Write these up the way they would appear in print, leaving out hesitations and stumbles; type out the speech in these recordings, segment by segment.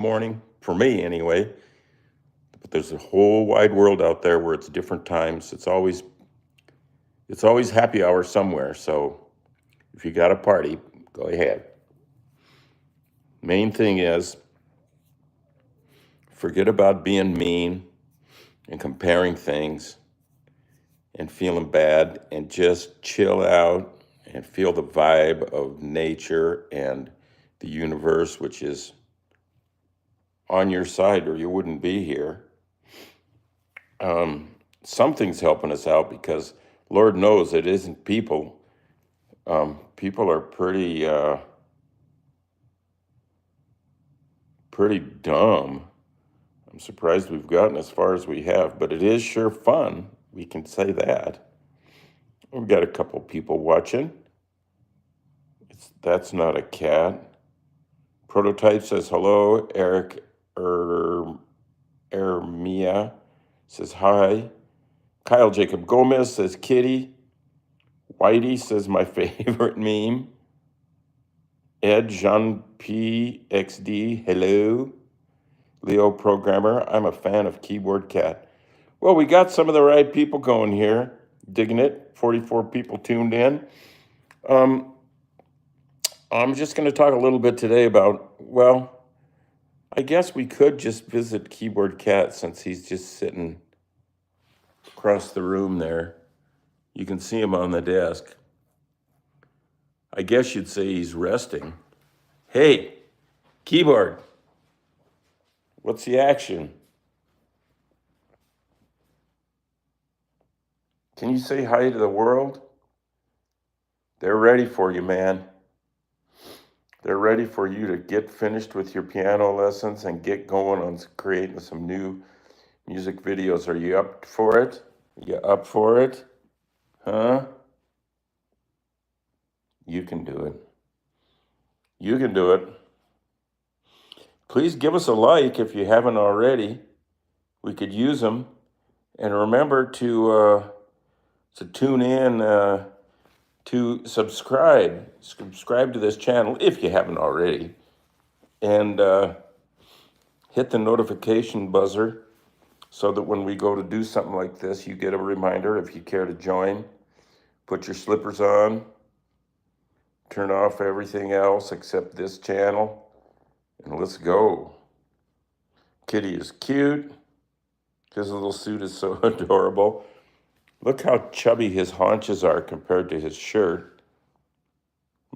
morning, for me anyway. But there's a whole wide world out there where it's different times. It's always happy hour somewhere. So if you got a party, go ahead. Main thing is forget about being mean and comparing things and feeling bad, and just chill out and feel the vibe of nature and the universe, which is on your side, or you wouldn't be here. Something's helping us out because Lord knows it isn't people. People are pretty dumb. I'm surprised we've gotten as far as we have, but it is sure fun. We can say that. We've got a couple people watching. That's not a cat. Prototype says hello. Eric Ermia says hi. Kyle Jacob Gomez says kitty. Whitey says my favorite meme. Ed Jean P XD, hello. Leo Programmer, I'm a fan of Keyboard Cat. Well, we got some of the right people going here. Digging it. 44 people tuned in. I'm just going to talk a little bit today about, well, I guess we could just visit Keyboard Cat since he's just sitting across the room there. You can see him on the desk. I guess you'd say he's resting. Hey, Keyboard, what's the action? Can you say hi to the world? They're ready for you, man. They're ready for you to get finished with your piano lessons and get going on creating some new music videos. Are you up for it? You up for it? Huh? You can do it. You can do it. Please give us a like if you haven't already. We could use them. And remember to tune in to subscribe. Subscribe to this channel if you haven't already. And hit the notification buzzer so that when we go to do something like this, you get a reminder if you care to join. Put your slippers on. Turn off everything else except this channel. And let's go. Kitty is cute. His little suit is so adorable. Look how chubby his haunches are compared to his shirt.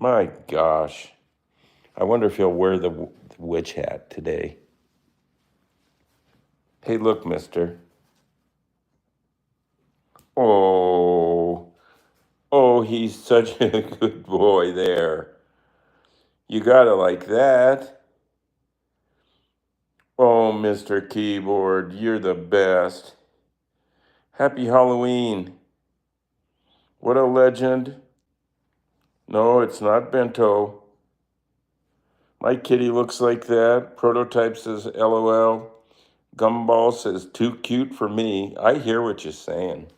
My gosh. I wonder if he'll wear the witch hat today. Hey, look, mister. Oh, he's such a good boy there. You gotta like that. Oh, Mr. Keyboard, you're the best. Happy Halloween. What a legend. No, it's not Bento. My kitty looks like that. Prototype says LOL. Gumball says too cute for me. I hear what you're saying.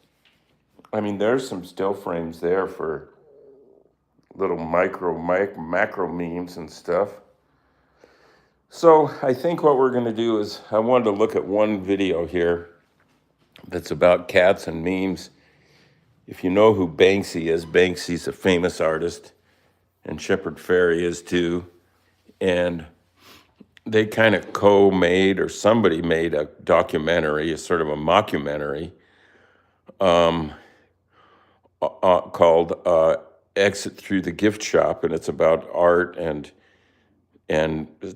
I mean, there's some still frames there for little macro memes and stuff. So I think what we're going to do is I wanted to look at one video here that's about cats and memes. If you know who Banksy is, Banksy's a famous artist, and Shepard Fairey is too. And they kind of co-made, or somebody made a documentary, a sort of a mockumentary, called Exit Through the Gift Shop, and it's about art and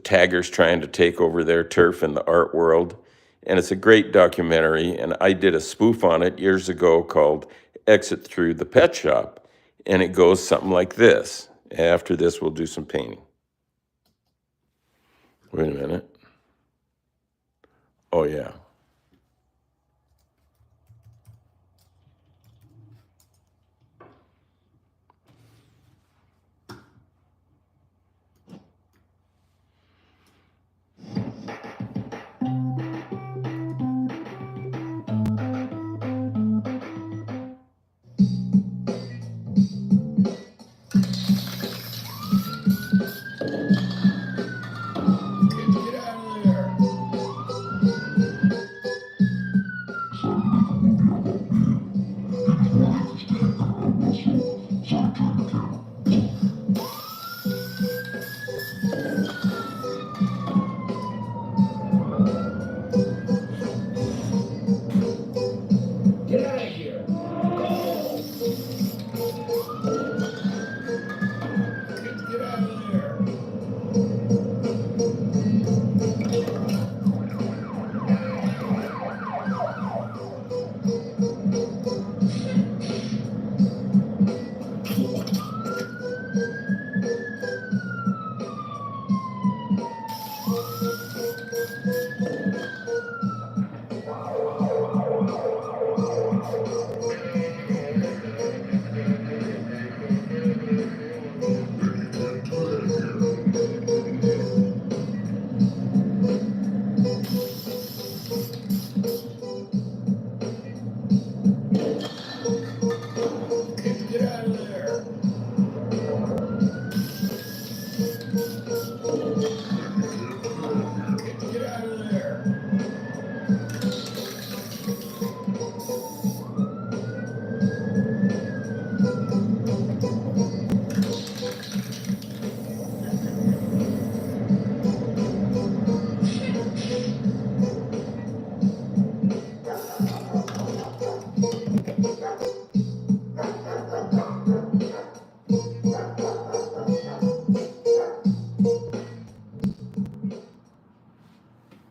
taggers trying to take over their turf in the art world. And it's a great documentary, and I did a spoof on it years ago called Exit Through the Pet Shop, and it goes something like this. After this, we'll do some painting. Wait a minute. Oh, yeah.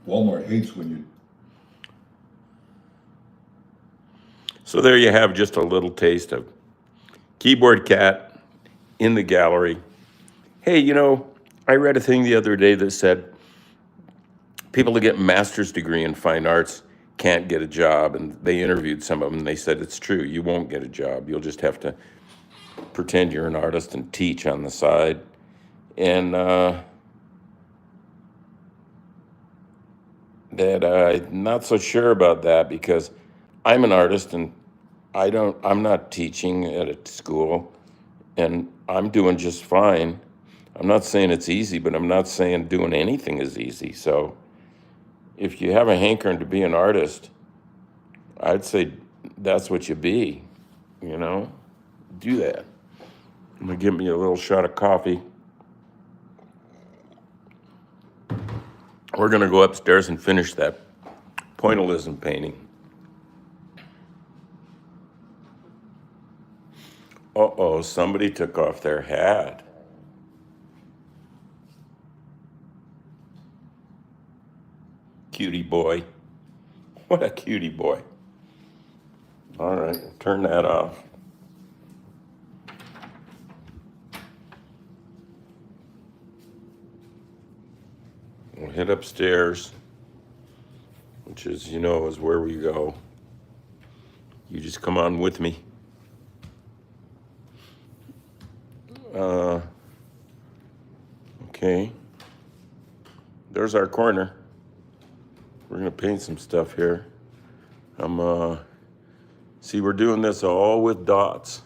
Walmart hates when you. So there you have just a little taste of Keyboard Cat in the gallery. Hey, I read a thing the other day that said people that get master's degree in fine arts can't get a job, and they interviewed some of them and they said it's true, you won't get a job, you'll just have to pretend you're an artist and teach on the side. And that I'm not so sure about that, because I'm an artist and I'm not teaching at a school, and I'm doing just fine. I'm not saying it's easy, but I'm not saying doing anything is easy. So if you have a hankering to be an artist, I'd say that's what you be, do that. I'm gonna give me a little shot of coffee. We're gonna go upstairs and finish that pointillism painting. Uh-oh, somebody took off their hat. Cutie boy. What a cutie boy. All right, turn that off. We'll head upstairs, which is, is where we go. You just come on with me. Okay. There's our corner. We're gonna paint some stuff here. See, we're doing this all with dots.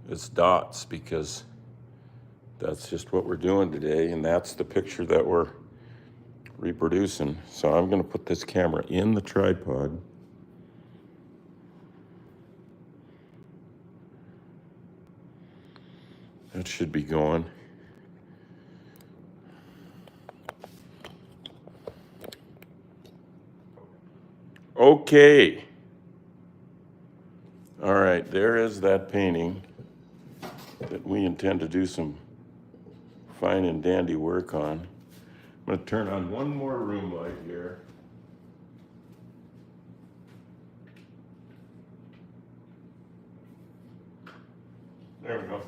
It's dots because that's just what we're doing today, and that's the picture that we're reproducing. So I'm gonna put this camera in the tripod. That should be going. Okay. All right, there is that painting that we intend to do some fine and dandy work on. I'm gonna turn on one more room light here. There we go.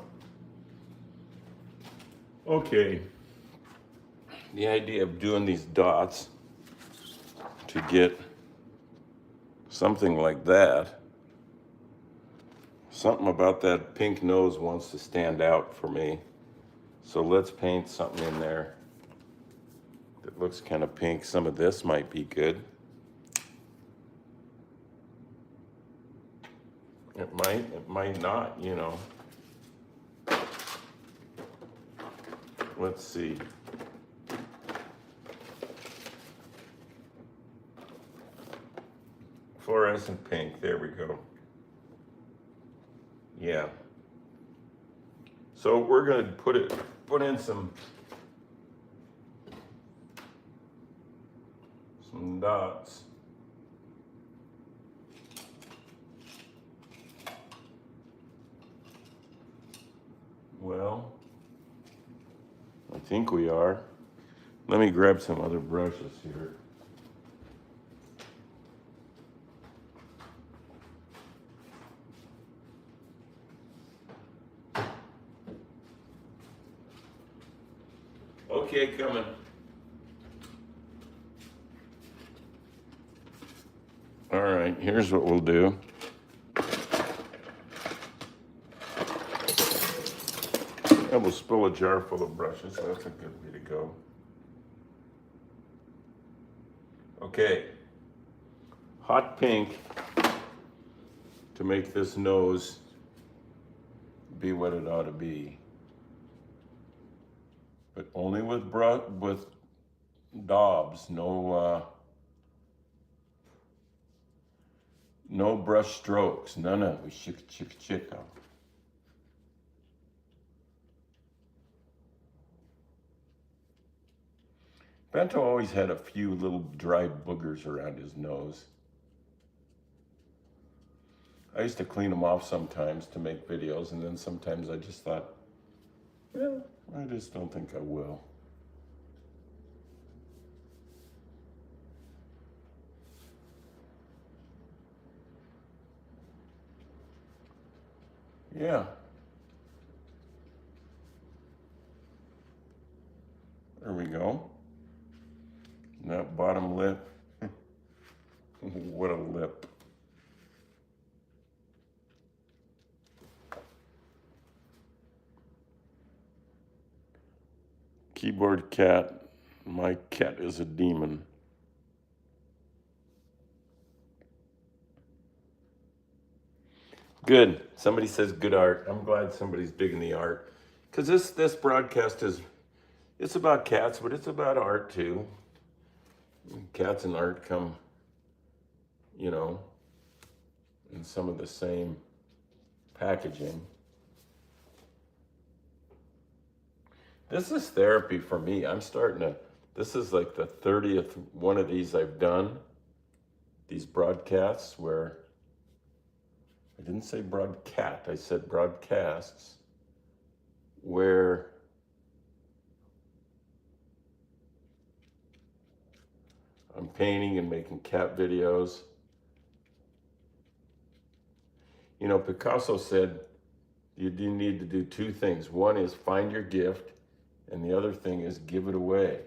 Okay. The idea of doing these dots to get something like that, something about that pink nose wants to stand out for me. So let's paint something in there that looks kind of pink. Some of this might be good. It might not, Let's see. Fluorescent pink, there we go. Yeah. So we're gonna put in some dots. Well, I think we are. Let me grab some other brushes here. Okay, coming. All right, here's what we'll do. I will spill a jar full of brushes. That's a good way to go. Okay. Hot pink to make this nose be what it ought to be. But only with daubs, no brush strokes. No, we chick. Bento always had a few little dry boogers around his nose. I used to clean them off sometimes to make videos, and then sometimes I just thought, well, I just don't think I will. Yeah, there we go. And that bottom lip, what a lip. Keyboard cat, my cat is a demon. Good. Somebody says good art. I'm glad somebody's digging the art. Because this broadcast it's about cats, but it's about art too. Cats and art come, you know, in some of the same packaging. This is therapy for me. This is like the 30th one of these I've done, these broadcasts where, I didn't say broadcat, I said broadcasts, where I'm painting and making cat videos. You know, Picasso said you do need to do two things. One is find your gift, and the other thing is give it away.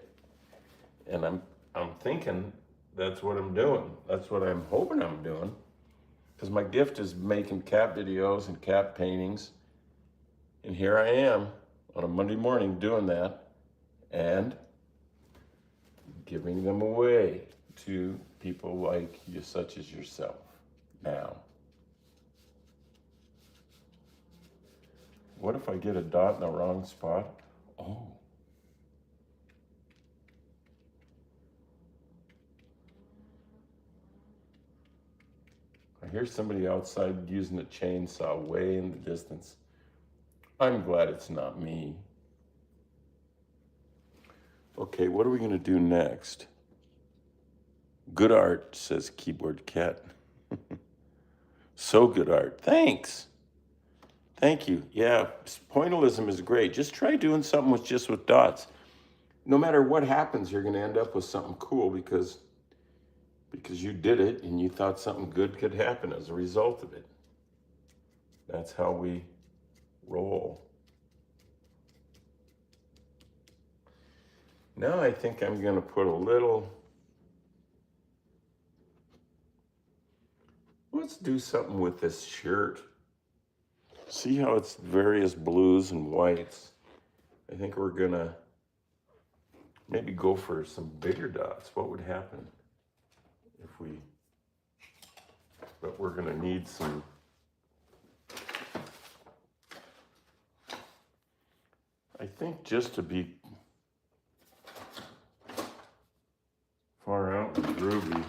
And I'm thinking that's what I'm doing. That's what I'm hoping I'm doing. Because my gift is making cat videos and cat paintings. And here I am on a Monday morning doing that and giving them away to people like you, such as yourself now. What if I get a dot in the wrong spot? Oh. I hear somebody outside using a chainsaw way in the distance. I'm glad it's not me. Okay, what are we gonna do next? Good art, says Keyboard Cat. So good art, thanks. Thank you. Yeah, pointillism is great. Just try doing something with dots. No matter what happens, you're gonna end up with something cool because you did it and you thought something good could happen as a result of it. That's how we roll. Now I think I'm gonna put a little, let's do something with this shirt. See how it's various blues and whites? I think we're gonna maybe go for some bigger dots. What would happen if but we're gonna need some, I think just to be far out and groovy,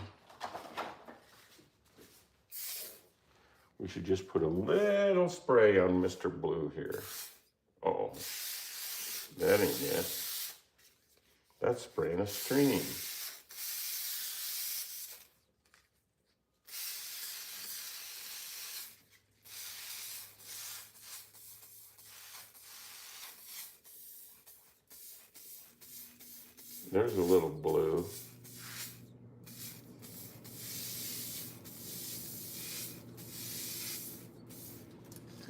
we should just put a little spray on Mr. Blue here. Oh, that ain't it. That's spraying a stream. There's a little blue.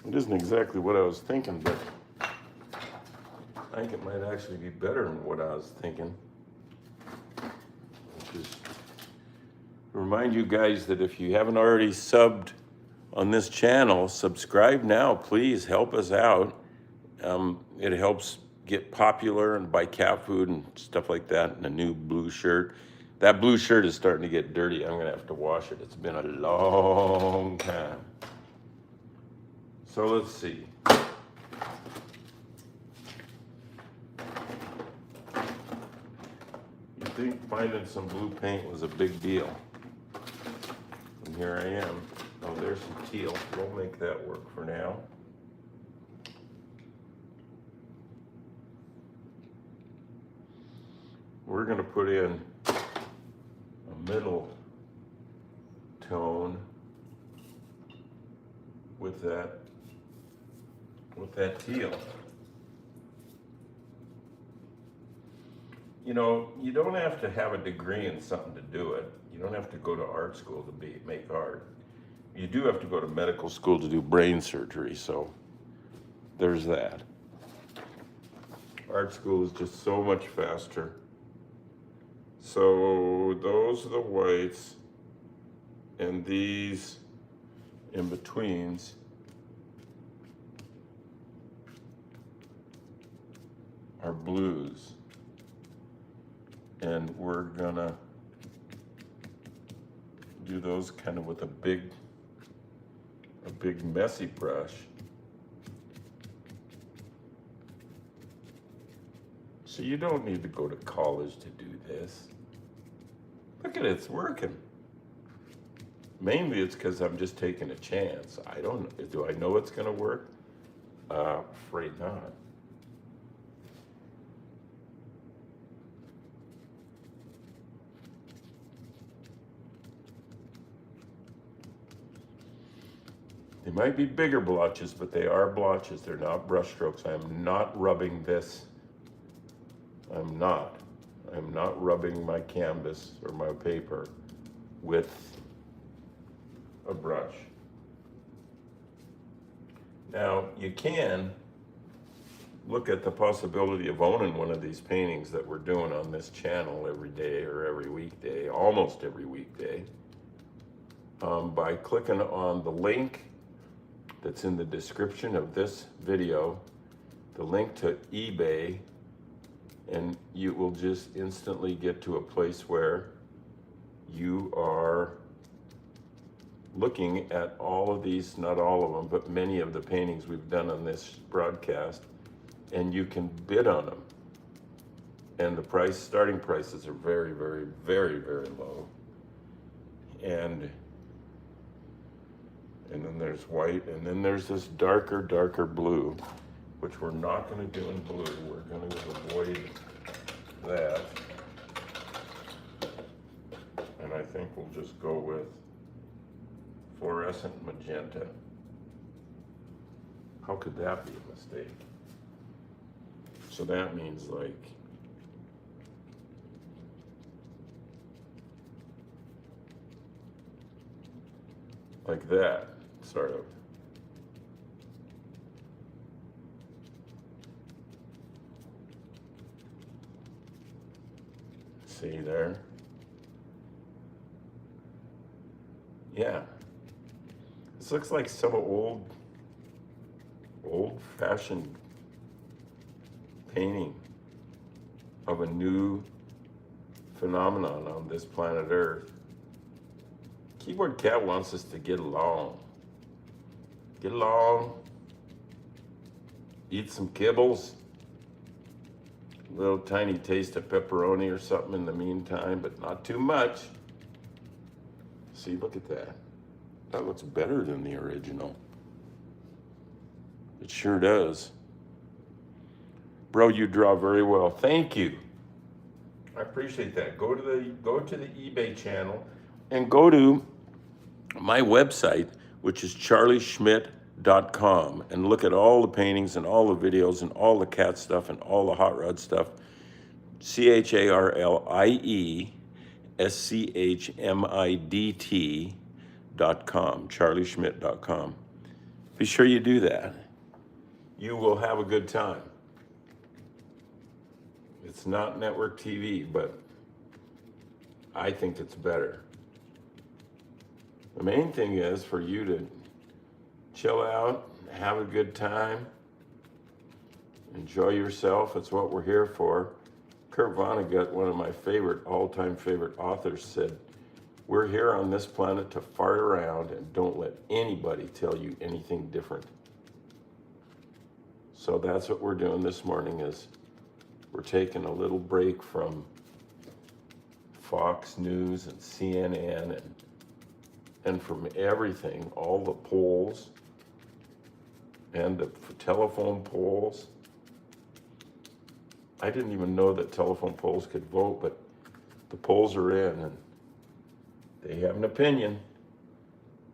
It isn't exactly what I was thinking, but I think it might actually be better than what I was thinking. Just remind you guys that if you haven't already subbed on this channel, subscribe now, please help us out. It helps get popular and buy cat food and stuff like that, and a new blue shirt. That blue shirt is starting to get dirty. I'm gonna have to wash it. It's been a long time. So let's see. You'd think finding some blue paint was a big deal. And here I am. Oh, there's some teal. We'll make that work for now. We're gonna put in a middle tone with that teal. You know, you don't have to have a degree in something to do it. You don't have to go to art school to make art. You do have to go to medical school to do brain surgery, so there's that. Art school is just so much faster. So those are the whites, and these in betweens are blues. And we're gonna do those kind of with a big messy brush. So you don't need to go to college to do this. Look at it, it's working. Mainly it's because I'm just taking a chance. I don't, do I know it's gonna work? Afraid not. They might be bigger blotches, but they are blotches. They're not brush strokes. I am not rubbing this. I'm not rubbing my canvas or my paper with a brush. Now, you can look at the possibility of owning one of these paintings that we're doing on this channel every day or every weekday, almost every weekday, by clicking on the link that's in the description of this video, the link to eBay, and you will just instantly get to a place where you are looking at all of these, not all of them, but many of the paintings we've done on this broadcast, and you can bid on them. And the starting prices are very, very, very, very low. And then there's white, and then there's this darker blue, which we're not going to do in blue. We're going to avoid that. And I think we'll just go with fluorescent magenta. How could that be a mistake? So that means like that, sort of. See there? Yeah. This looks like some old-fashioned painting of a new phenomenon on this planet Earth. Keyboard Cat wants us to get along. Get along. Eat some kibbles. A little tiny taste of pepperoni or something in the meantime, but not too much. See, look at that. That looks better than the original. It sure does. Bro, you draw very well. Thank you. I appreciate that. Go to the eBay channel and go to my website, which is charlieschmidt.com, and look at all the paintings and all the videos and all the cat stuff and all the hot rod stuff. CharlieSchmidt.com, charlieschmidt.com. Be sure you do that. You will have a good time. It's not network TV, but I think it's better. The main thing is for you to chill out, have a good time, enjoy yourself. It's what we're here for. Kurt Vonnegut, one of my all-time favorite authors, said, "We're here on this planet to fart around and don't let anybody tell you anything different." So that's what we're doing this morning, is we're taking a little break from Fox News and CNN and from everything, all the polls and the telephone polls. I didn't even know that telephone polls could vote, but the polls are in and they have an opinion.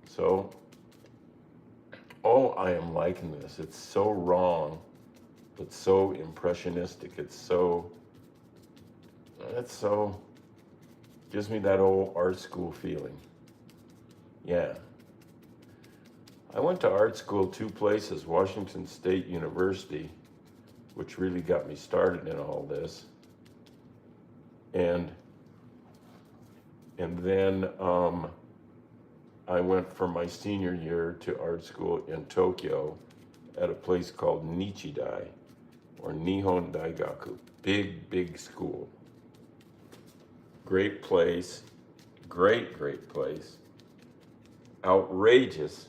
So, I am liking this. It's so wrong, but so impressionistic. Gives me that old art school feeling. Yeah. I went to art school 2 places, Washington State University, which really got me started in all this, and then I went for my senior year to art school in Tokyo at a place called Nichidai, or Nihon Daigaku. Big school. Great place, great place. Outrageous.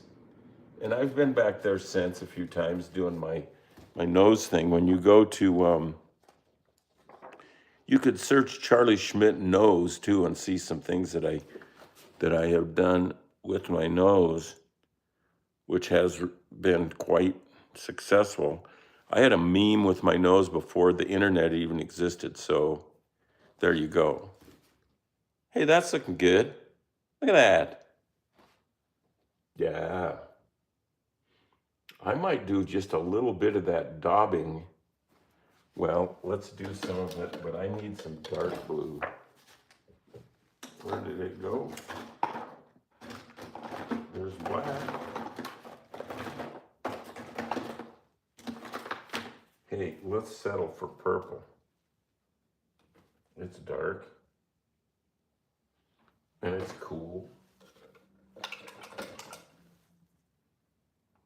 And I've been back there since a few times doing my nose thing. When you go to, you could search Charlie Schmidt nose too and see some things that I have done with my nose, which has been quite successful. I had a meme with my nose before the internet even existed, so there you go. Hey, that's looking good. Look at that. Yeah. I might do just a little bit of that daubing. Well, let's do some of it, but I need some dark blue. Where did it go? There's black. Hey, let's settle for purple. It's dark. And it's cool.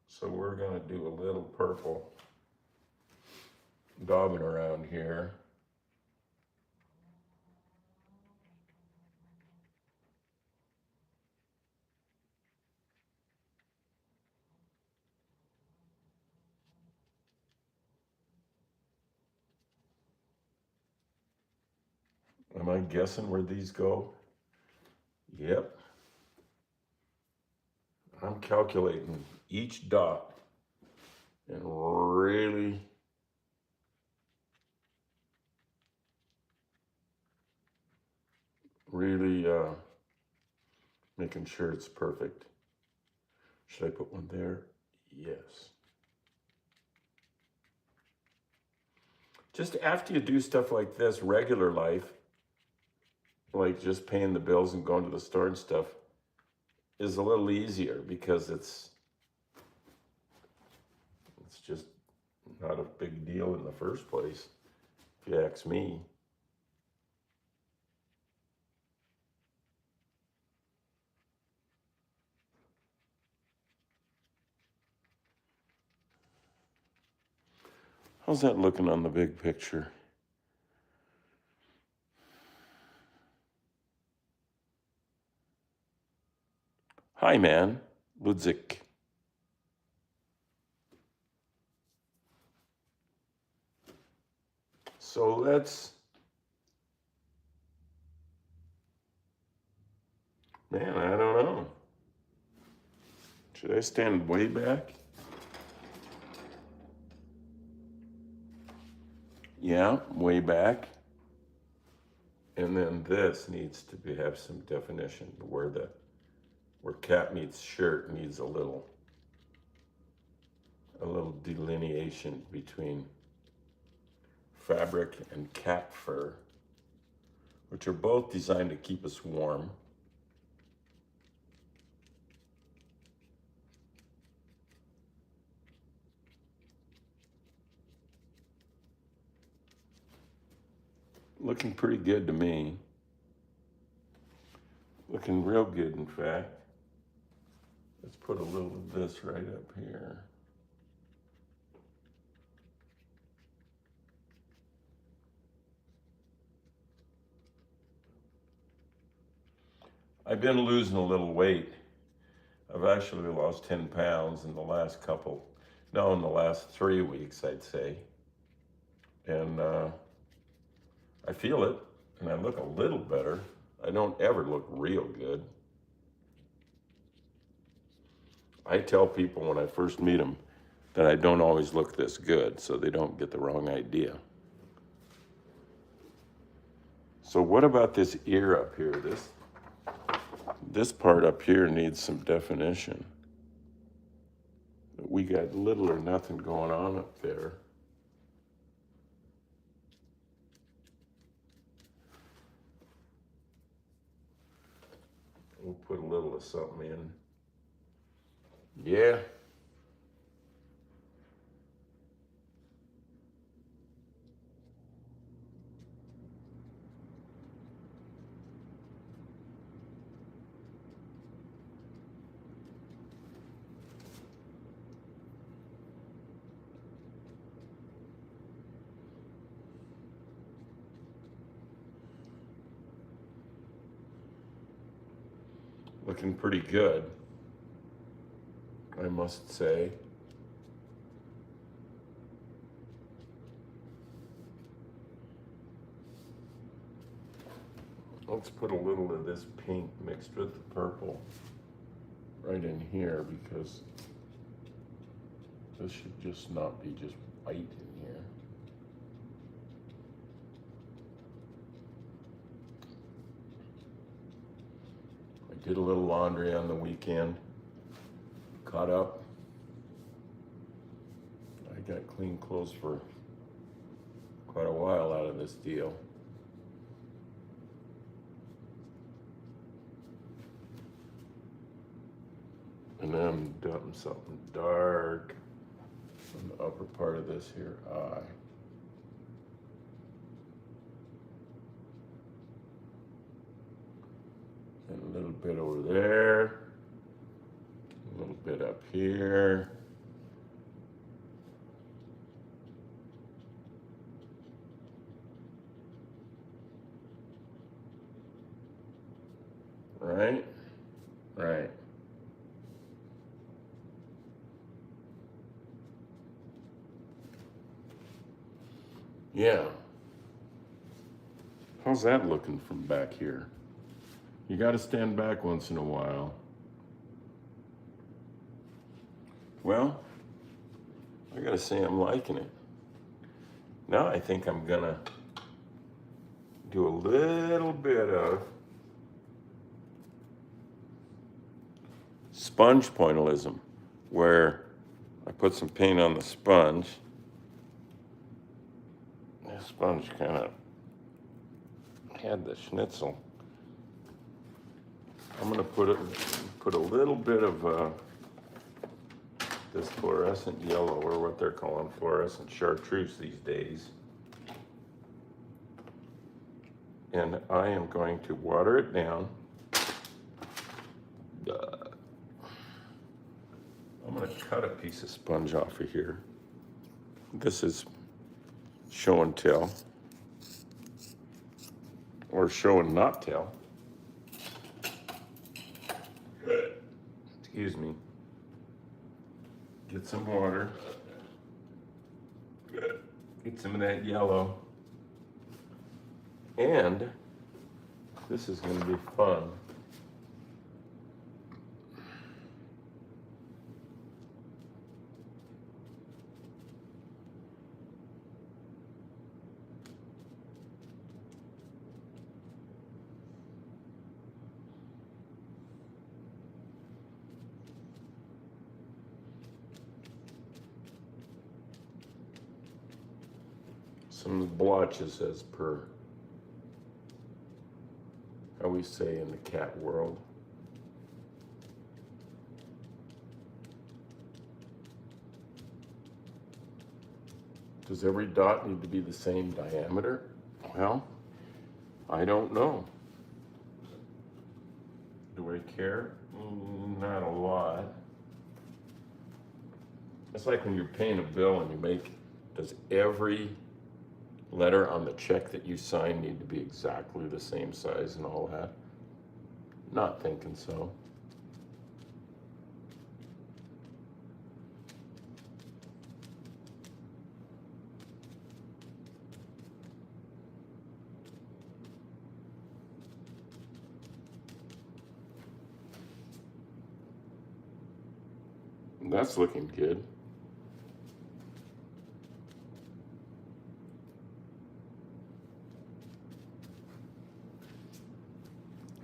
So we're gonna do a little purple daubing around here. Am I guessing where these go? Yep. I'm calculating each dot and really making sure it's perfect. Should I put one there? Yes. Just after you do stuff like this, regular life, like just paying the bills and going to the store and stuff, is a little easier because it's just not a big deal in the first place, if you ask me. How's that looking on the big picture? Hi, man. Ludzik. So let's, man, I don't know. Should I stand way back? Yeah, way back. And then this needs to have some definition. Where cat meets shirt needs a little delineation between fabric and cat fur, which are both designed to keep us warm. Looking pretty good to me. Looking real good, in fact. Let's put a little of this right up here. I've been losing a little weight. I've actually lost 10 pounds in the last 3 weeks, I'd say. And I feel it, and I look a little better. I don't ever look real good. I tell people when I first meet them that I don't always look this good, so they don't get the wrong idea. So what about this ear up here? This part up here needs some definition. We got little or nothing going on up there. We'll put a little of something in Yeah. Looking pretty good, I must say. Let's put a little of this pink mixed with the purple right in here, because this should just not be just white in here. I did a little laundry on the weekend, caught up. I got clean clothes for quite a while out of this deal. And then I'm doing something dark on the upper part of this here eye. And a little bit over there, a little bit up here. Right? Right. Yeah. How's that looking from back here? You got to stand back once in a while. Well, I got to say I'm liking it. Now I think I'm going to do a little bit of sponge pointillism, where I put some paint on the sponge. The sponge kind of had the schnitzel. I'm going to put a little bit of this fluorescent yellow, or what they're calling fluorescent chartreuse these days. And I am going to water it down. I'm going to cut a piece of sponge off of here. This is show and tell, or show and not tell. Excuse me. Get some water. Get some of that yellow. And this is going to be fun. Some blotches, as per how we say in the cat world. Does every dot need to be the same diameter? Well, I don't know. Do I care? Not a lot. It's like when you're paying a bill and you make, does every letter on the check that you sign need to be exactly the same size and all that? Not thinking so. That's looking good.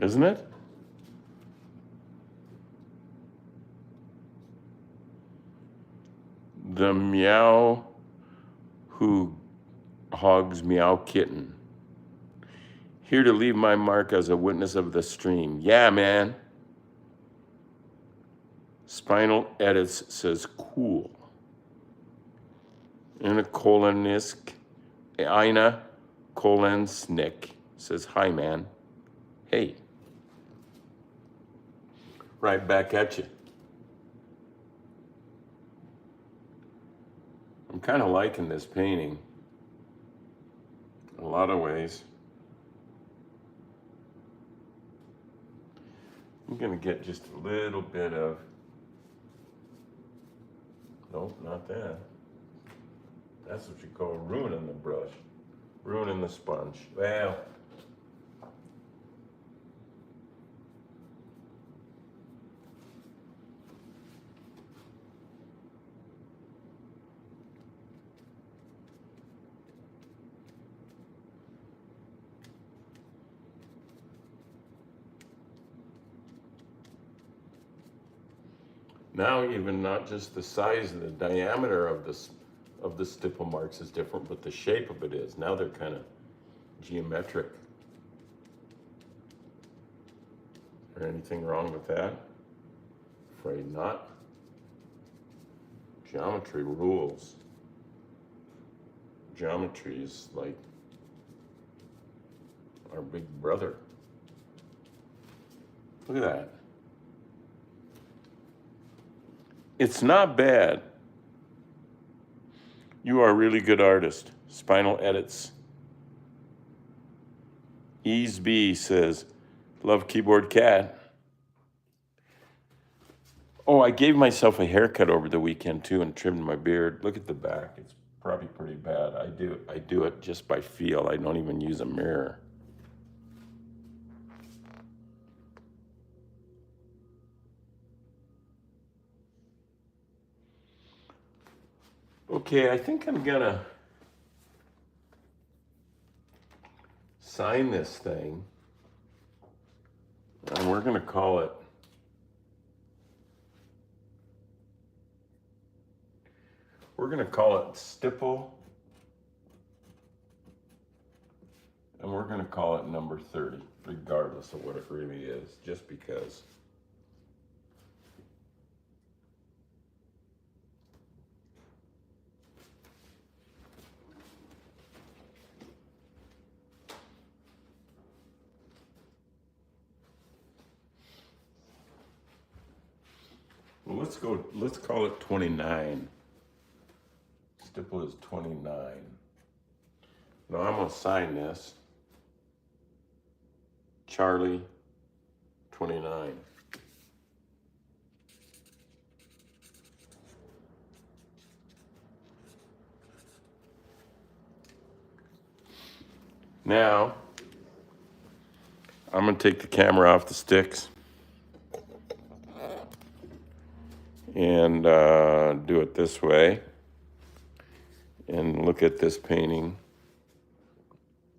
Isn't it? The meow who hogs meow kitten. Here to leave my mark as a witness of the stream. Yeah, man. Spinal Edits says cool. Ina Kolensnik says, hi, man. Hey. Right back at you. I'm kind of liking this painting in a lot of ways. I'm going to get just a little bit of, nope, not that. That's what you call ruining the brush, ruining the sponge. Well, now even not just the size and the diameter of the stipple marks is different, but the shape of it is. Now they're kind of geometric. Is there anything wrong with that? Afraid not. Geometry rules. Geometry is like our big brother. Look at that. It's not bad. You are a really good artist. Spinal Edits. Ease B says, love Keyboard Cat. Oh, I gave myself a haircut over the weekend too and trimmed my beard. Look at the back. It's probably pretty bad. I do it just by feel. I don't even use a mirror. Okay, I think I'm gonna sign this thing, and we're gonna call it Stipple, and we're gonna call it number 30, regardless of what it really is, just because. Well, let's call it 29. Stipple is 29. Now I'm gonna sign this. Charlie, 29. Now, I'm gonna take the camera off the sticks and do it this way and look at this painting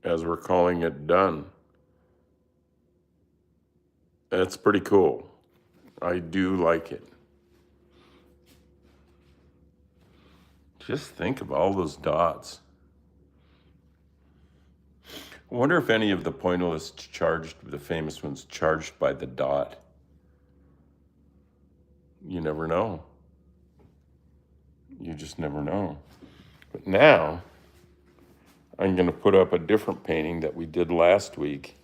as we're calling it done. That's pretty cool. I do like it. Just think of all those dots. I wonder if any of the pointillists charged, the famous ones, charged by the dot. You never know. You just never know. But now, I'm going to put up a different painting that we did last week.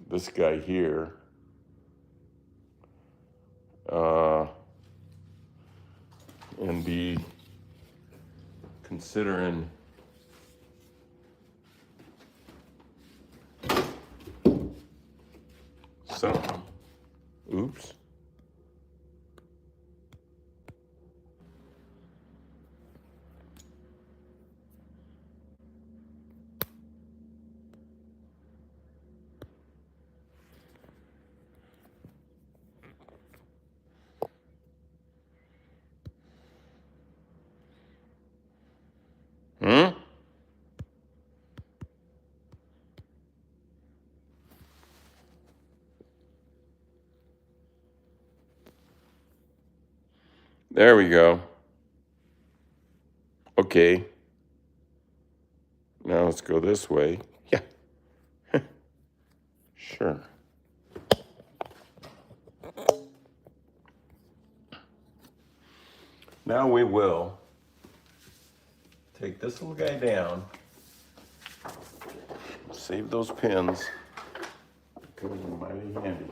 This guy here. And be considering some. Oops. There we go. Okay. Now let's go this way. Yeah. Sure. Now we will take this little guy down, save those pins, because they're mighty handy.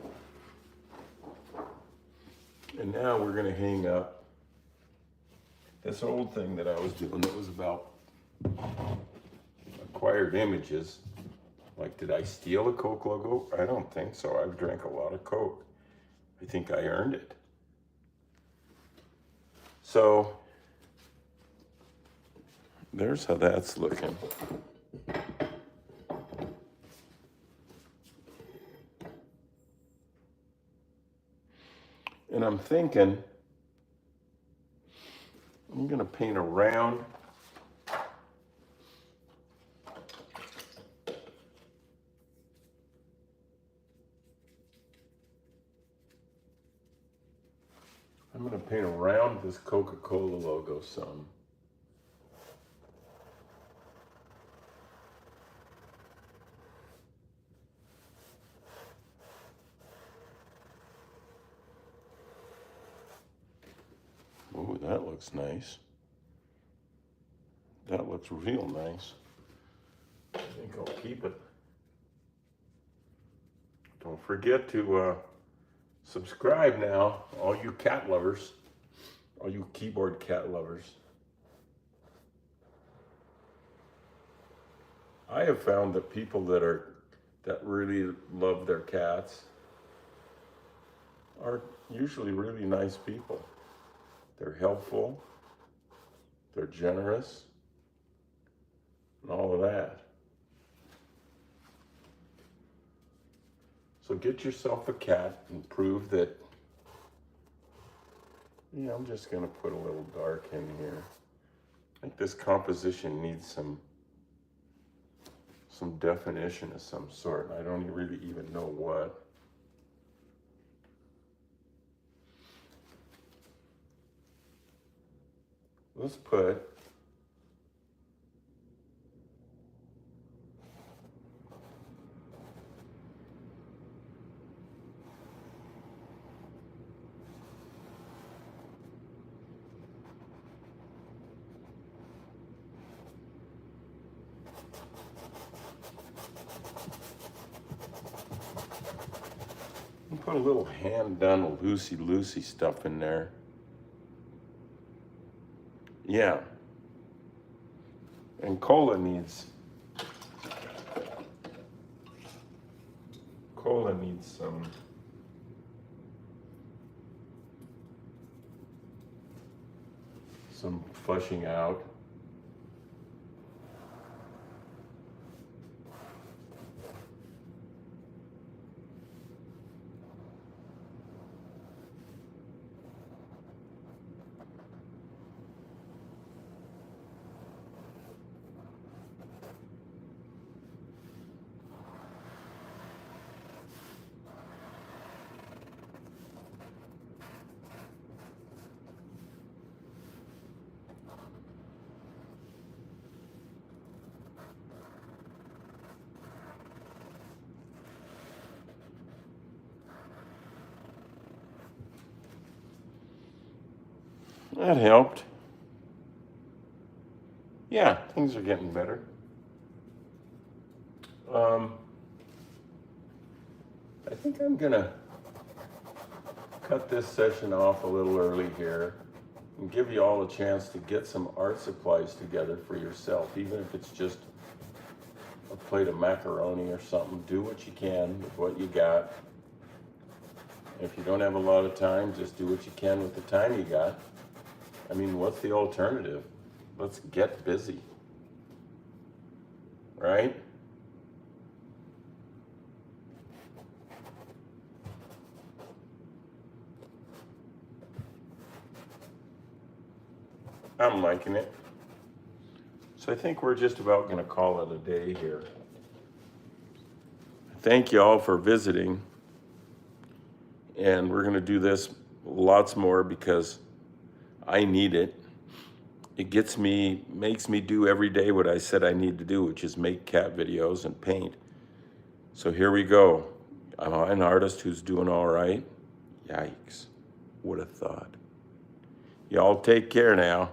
And now we're going to hang up this old thing that I was doing that was about acquired images. Like, did I steal a Coke logo? I don't think so. I've drank a lot of Coke. I think I earned it. So, there's how that's looking. And I'm thinking, I'm going to paint around I'm going to paint around this Coca-Cola logo some. Ooh, that looks nice. That looks real nice. I think I'll keep it. Don't forget to subscribe now, all you cat lovers, all you keyboard cat lovers. I have found that people that really love their cats are usually really nice people. They're helpful, they're generous, and all of that. So get yourself a cat and prove that. Yeah, I'm just going to put a little dark in here. I think this composition needs some definition of some sort. I don't really even know what. Let's put a little hand-done loosey stuff in there. Yeah. And cola needs some flushing out. That helped. Yeah, things are getting better. I think I'm gonna cut this session off a little early here and give you all a chance to get some art supplies together for yourself, even if it's just a plate of macaroni or something. Do what you can with what you got. If you don't have a lot of time, just do what you can with the time you got. I mean, what's the alternative? Let's get busy, right? I'm liking it. So I think we're just about going to call it a day here. Thank you all for visiting. And we're going to do this lots more because I need it. It makes me do every day what I said I need to do, which is make cat videos and paint. So here we go. I'm an artist who's doing all right. Yikes. Would have thought. Y'all take care now.